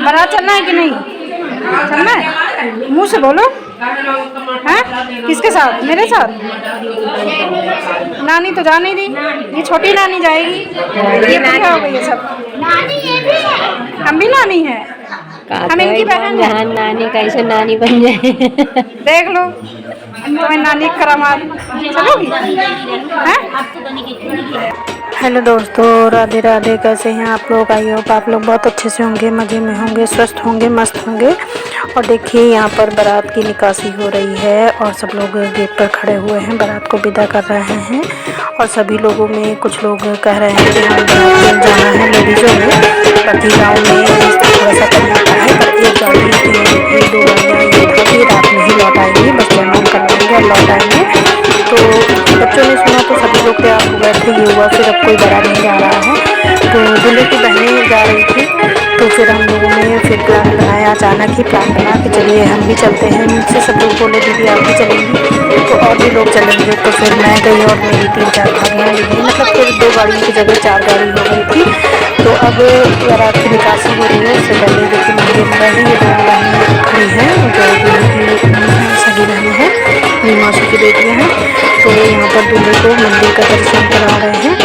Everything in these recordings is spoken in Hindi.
बारात चलना है कि नहीं? चलना है? मुंह से बोलो। हैं? किसके साथ? मेरे साथ? नानी तो जा नहीं रही, ये छोटी नानी जाएगी। ये क्या हो गई है सब? हम भी नानी है, हम इनकी बहन है। नानी कैसे नानी बन जाए। देख लो तुम्हें नानी करामात। चलोगी? हैं? हेलो दोस्तों, राधे राधे। कैसे हैं आप लोग? आई होप आप लोग बहुत अच्छे से होंगे, मज़े में होंगे, स्वस्थ होंगे, मस्त होंगे। और देखिए यहाँ पर बारात की निकासी हो रही है और सब लोग गेट पर खड़े हुए हैं, बारात को विदा कर रहे हैं। और सभी लोगों में कुछ लोग कह रहे हैं कि हम बारात में जाना है, लेडीज़ों में। बाकी गाँव में थोड़ा सा कम होता है, पर एक गाड़ी एक दो गाड़ियाँ ये था कि रात में ही लौट आएंगी, बस जयमाल करवाएंगे और लौट आएंगे। तो बच्चों ने सुना तो सभी लोग तैयार हो गए थे। ये हुआ फिर अब कोई बड़ा नहीं जा रहा है, तो दूल्हे की बहनें जा रही थी। तो फिर हम लोगों ने फिर प्लान बनाया, अचानक ही प्लान बना कि चलिए हम भी चलते हैं। मुझसे सब लोग बोले दीदी आप भी चलेंगी, तो और भी लोग चलेंगे। तो फिर मैं गई और मेरी 3-4 भाभियाँ भी गई, मतलब फिर 2 गाड़ियों की जगह 4 गाड़ी हो गई थी। तो अब बारात की निकासी हो रही है। उससे पहले देखिए मंदिर में ही ये 2 बहनें खड़ी हैं, जो दूल्हे की सगी बहनें हैं, मेरी मौसी की बेटियाँ हैं। तो यहाँ पर दूल्हे को मंदिर का दर्शन करा रहे हैं।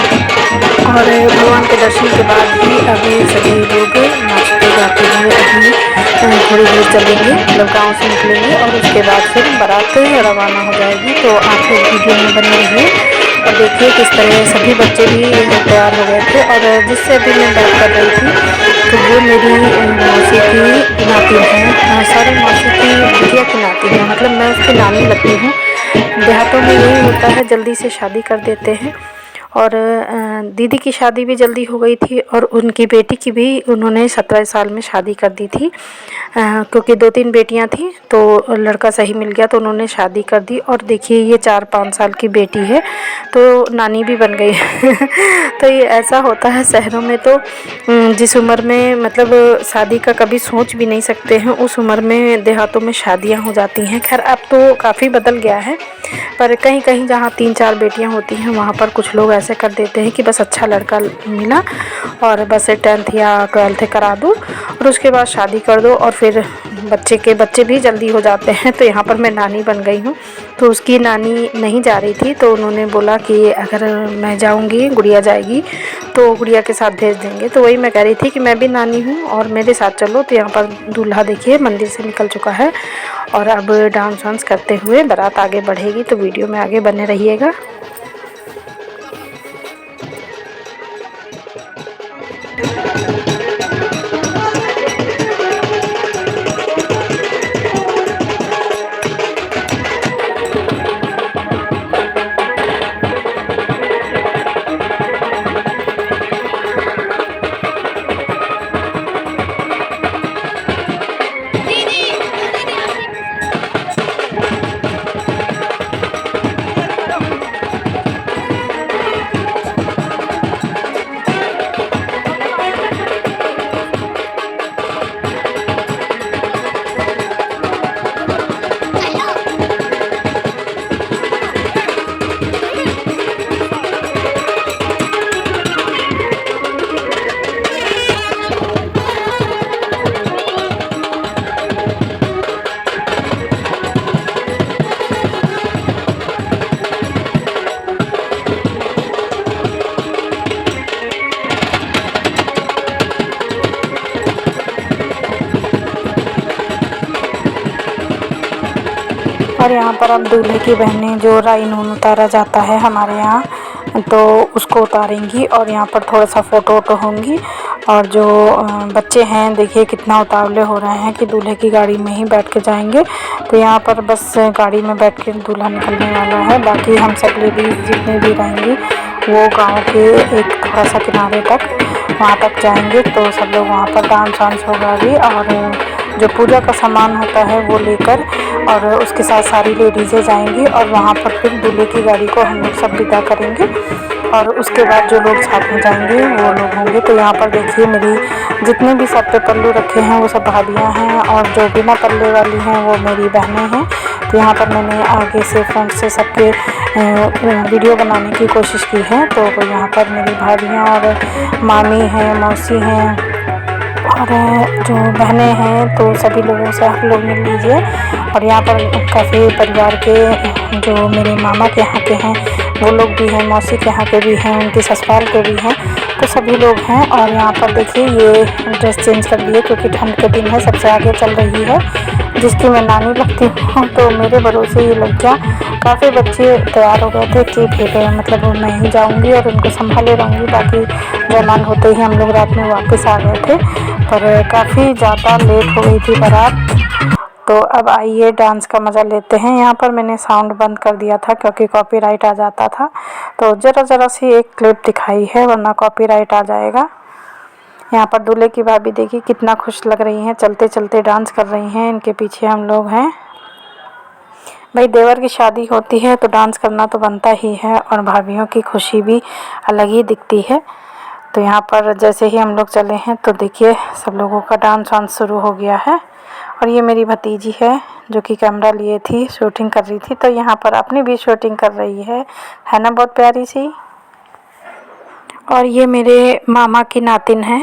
और भगवान के दर्शन के बाद भी अभी सभी लोग नाचते गाते हुए अभी थोड़ी दूर चलेंगे, मतलब गाँव से निकलेंगे और उसके बाद फिर बारात रवाना हो जाएगी। तो आप लोग वीडियो में बने रहिए और देखिए किस तरह सभी बच्चे भी तैयार हो गए थे। और जिससे अभी मैं बात कर रही थी तो वो मेरी मौसी की नाती है, सॉरी मौसी की बिटिया की नाती है, मतलब मैं उसकी नानी लगती हूँ। देहातों में यही होता है, जल्दी से शादी कर देते हैं। और दीदी की शादी भी जल्दी हो गई थी और उनकी बेटी की भी उन्होंने 17 साल में शादी कर दी थी, क्योंकि 2-3 बेटियां थी तो लड़का सही मिल गया तो उन्होंने शादी कर दी। और देखिए ये 4-5 साल की बेटी है तो नानी भी बन गई है। तो ये ऐसा होता है शहरों में, तो जिस उम्र में मतलब शादी का कभी सोच भी नहीं सकते हैं, उस उम्र में देहातों में शादियां हो जाती हैं। खैर अब तो काफ़ी बदल गया है, पर कहीं कहीं जहाँ 3-4 बेटियां होती हैं वहाँ पर कुछ लोग ऐसे कर देते हैं कि बस अच्छा लड़का मिला और बस 10th या 12th करा दो और उसके बाद शादी कर दो और फिर बच्चे भी जल्दी हो जाते हैं। तो यहाँ पर मैं नानी बन गई हूँ। तो उसकी नानी नहीं जा रही थी तो उन्होंने बोला कि अगर मैं जाऊँगी, गुड़िया जाएगी तो गुड़िया के साथ भेज देंगे। तो वही मैं कह रही थी कि मैं भी नानी हूँ और मेरे साथ चलो। तो यहाँ पर दूल्हा देखिए मंदिर से निकल चुका है और अब डांस वांस करते हुए बारात आगे बढ़ेगी। तो वीडियो में आगे बने रहिएगा। और यहाँ पर अब दूल्हे की बहनें जो राई नून उतारा जाता है हमारे यहाँ, तो उसको उतारेंगी और यहाँ पर थोड़ा सा फ़ोटो वोटो होंगी। और जो बच्चे हैं देखिए कितना उतावले हो रहे हैं कि दूल्हे की गाड़ी में ही बैठ के जाएंगे। तो यहाँ पर बस गाड़ी में बैठ के दूल्हा निकलने वाला है। बाकी हम सब लेडीज़ जितने भी रहेंगे वो गांव के एक थोड़ा सा किनारे तक वहाँ तक जाएंगे। तो सब लोग वहाँ पर डांस वांस होगा भी और जो पूजा का सामान होता है वो लेकर और उसके साथ सारी लेडीज़ें जाएंगी और वहाँ पर फिर दूल्हे की गाड़ी को हम लोग सब विदा करेंगे। और उसके बाद जो लोग साथ में जाएंगे वो लोग होंगे। तो यहाँ पर देखिए मेरी जितने भी सब पे पल्लू रखे हैं वो सब भाभियाँ हैं और जो बिना पल्ले वाली हैं वो मेरी बहनें हैं। तो यहाँ पर मैंने आगे से फ्रंट से सबके वीडियो बनाने की कोशिश की है। तो यहाँ पर मेरी भाभियाँ और मामी हैं, मौसी हैं और जो बहनें हैं तो सभी लोगों से आप लोग मिल लीजिए। और यहाँ पर काफ़ी परिवार के जो मेरे मामा के यहाँ के हैं वो लोग भी हैं, मौसी के यहाँ के भी हैं, उनके ससुराल के भी हैं, तो सभी लोग हैं। और यहाँ पर देखिए ये ड्रेस चेंज कर लिए क्योंकि ठंड के दिन है, सबसे आगे चल रही है जिसकी मैं नानी लगती हूँ। तो मेरे भरोसे ये लड़कियाँ काफ़ी बच्चे तैयार हो गए थे कि फिर मतलब मैं ही जाऊँगी और उनको संभाले रहूँगी। बाकी जयमाल होते ही हम लोग रात में वापस आ गए थे, पर काफ़ी ज़्यादा लेट हो गई थी बारात। तो अब आइए डांस का मज़ा लेते हैं। यहाँ पर मैंने साउंड बंद कर दिया था क्योंकि कॉपीराइट आ जाता था, तो ज़रा सी एक क्लिप दिखाई है वरना कॉपीराइट आ जाएगा। यहाँ पर दूल्हे की भाभी देखिए कितना खुश लग रही हैं, चलते चलते डांस कर रही हैं। इनके पीछे हम लोग हैं। भाई देवर की शादी होती है तो डांस करना तो बनता ही है और भाभीयों की खुशी भी अलग ही दिखती है। तो यहाँ पर जैसे ही हम लोग चले हैं तो देखिए सब लोगों का डांस वांस शुरू हो गया है। और ये मेरी भतीजी है जो कि कैमरा लिए थी, शूटिंग कर रही थी, तो यहाँ पर अपनी भी शूटिंग कर रही है ना, बहुत प्यारी सी। और ये मेरे मामा की नातिन है,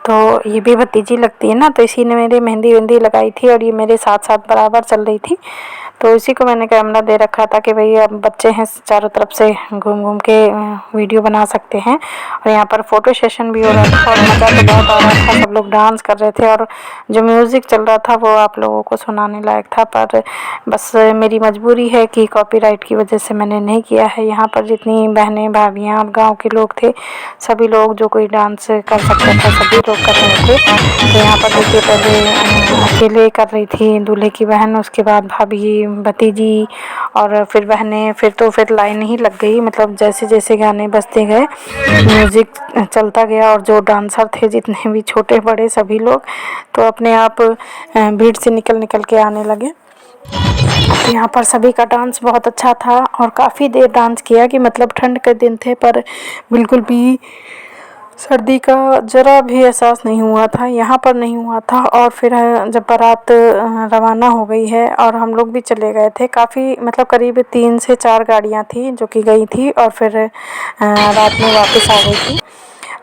तो ये भी भतीजी लगती है ना, तो इसी ने मेरी मेहंदी वेंदी लगाई थी और ये मेरे साथ साथ बराबर चल रही थी। तो इसी को मैंने कैमरा दे रखा था कि भाई अब बच्चे हैं चारों तरफ से घूम घूम के वीडियो बना सकते हैं। और यहाँ पर फ़ोटो सेशन भी हो रहा था और मज़ा तो बहुत आ रहा था, सब लोग डांस कर रहे थे और जो म्यूज़िक चल रहा था वो आप लोगों को सुनाने लायक था। पर बस मेरी मजबूरी है कि कॉपीराइट की वजह से मैंने नहीं किया है। यहाँ पर जितनी बहनें भाभियाँ और गाँव के लोग थे, सभी लोग जो कोई डांस कर सकता था सभी लोग कर रहे थे। तो यहाँ पर देखिए पहले अकेले कर रही थी दूल्हे की बहन, उसके बाद भाभी, भतीजी और फिर बहनें, फिर लाइन ही लग गई। मतलब जैसे जैसे गाने बजते गए म्यूज़िक चलता गया और जो डांसर थे जितने भी छोटे बड़े सभी लोग तो अपने आप भीड़ से निकल के आने लगे। तो यहाँ पर सभी का डांस बहुत अच्छा था और काफ़ी देर डांस किया कि मतलब ठंड के दिन थे पर बिल्कुल भी सर्दी का ज़रा भी एहसास नहीं हुआ था, यहाँ पर नहीं हुआ था। और फिर जब बारात रवाना हो गई है और हम लोग भी चले गए थे, काफ़ी मतलब करीब 3 से 4 गाड़ियाँ थी जो कि गई थी और फिर रात में वापस आ गई थी।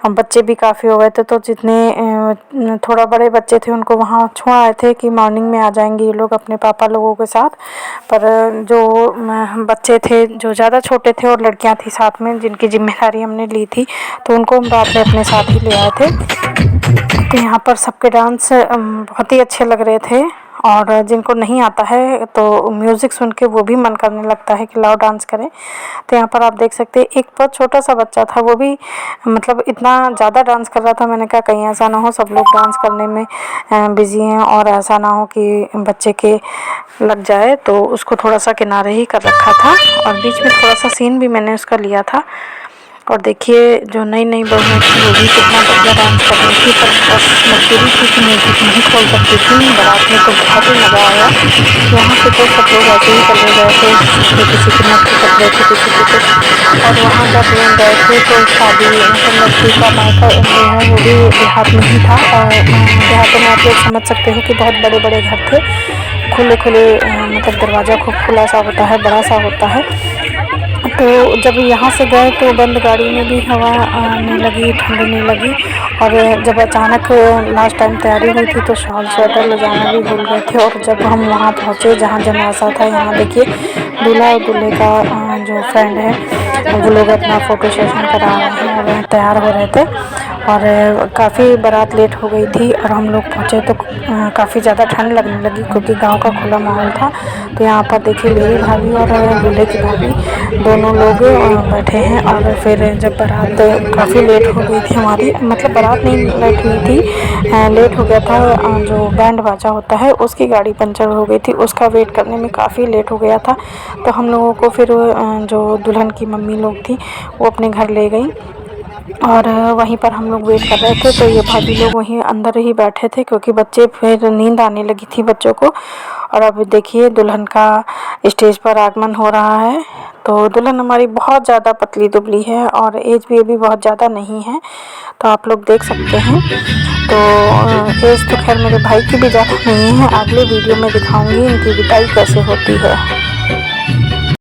हम बच्चे भी काफ़ी हो गए थे, तो जितने थोड़ा बड़े बच्चे थे उनको वहाँ छोड़ आए थे कि मॉर्निंग में आ जाएंगे ये लोग अपने पापा लोगों के साथ। पर जो बच्चे थे जो ज़्यादा छोटे थे और लड़कियाँ थी साथ में जिनकी जिम्मेदारी हमने ली थी, तो उनको हम रात में अपने साथ ही ले आए थे। तो यहाँ पर सबके डांस बहुत ही अच्छे लग रहे थे और जिनको नहीं आता है तो म्यूज़िक सुन के वो भी मन करने लगता है कि लाओ डांस करें। तो यहाँ पर आप देख सकते हैं एक बहुत छोटा सा बच्चा था, वो भी मतलब इतना ज़्यादा डांस कर रहा था। मैंने कहा कहीं ऐसा ना हो सब लोग डांस करने में बिज़ी हैं और ऐसा ना हो कि बच्चे के लग जाए, तो उसको थोड़ा सा किनारे ही कर रखा था और बीच में थोड़ा सा सीन भी मैंने उसका लिया था। और देखिए जो नई बहुएं थी वो भी कितना बढ़िया डांस कर रही थी, पर बस मजबूरी थी कि म्यूज़िक नहीं खोल सकती थी। बारात में तो बहुत ही मज़ा आया। यहाँ पे तो सब लोग ऐसे ही चले गए थे, किसी के नक्शे कर रहे थे, किसी के कुछ। और वहाँ जब गए थे तो शादी मतलब लड़की का मायका जो है वो भी देहात में ही था। और देहातों में आप लोग समझ सकते हो कि बहुत बड़े बड़े घर थे, खुले मतलब दरवाज़ा खूब खुला सा होता है, बड़ा सा होता है। तो जब यहाँ से गए तो बंद गाड़ी में भी हवा आने लगी, ठंड नहीं लगी। और जब अचानक लास्ट टाइम तैयारी हुई थी तो शॉल स्वेटर ले जाना भी भूल गए थे। और जब हम वहाँ पहुँचे जहाँ जनाजा था, यहाँ देखिए दूल्हा और दूल्हे का जो फ्रेंड है वो लोग अपना फ़ोटो सेशन करा रहे हैं और तैयार हो रहे थे। और काफ़ी बारात लेट हो गई थी और हम लोग पहुँचे तो काफ़ी ज़्यादा ठंड लगने लगी क्योंकि गांव का खुला माहौल था। तो यहाँ पर देखिए मेरी भाभी और दूल्हे की भाभी दोनों लोग बैठे हैं। और फिर जब बारात काफ़ी लेट हो गई थी हमारी, मतलब बारात नहीं लेट हुई थी, लेट हो गया था। जो बैंड बाजा होता है उसकी गाड़ी पंचर हो गई थी, उसका वेट करने में काफ़ी लेट हो गया था। तो हम लोगों को फिर जो दुल्हन की मम्मी लोग थी वो अपने घर ले गई और वहीं पर हम लोग वेट कर रहे थे। तो ये भाभी लोग वहीं अंदर ही बैठे थे क्योंकि बच्चे, फिर नींद आने लगी थी बच्चों को। और अब देखिए दुल्हन का स्टेज पर आगमन हो रहा है। तो दुल्हन हमारी बहुत ज़्यादा पतली दुबली है और एज भी अभी बहुत ज़्यादा नहीं है, तो आप लोग देख सकते हैं। तो एज तो खैर मेरे भाई की भी ज़्यादा नहीं है। अगले वीडियो में दिखाऊंगी इनकी विदाई कैसे होती है।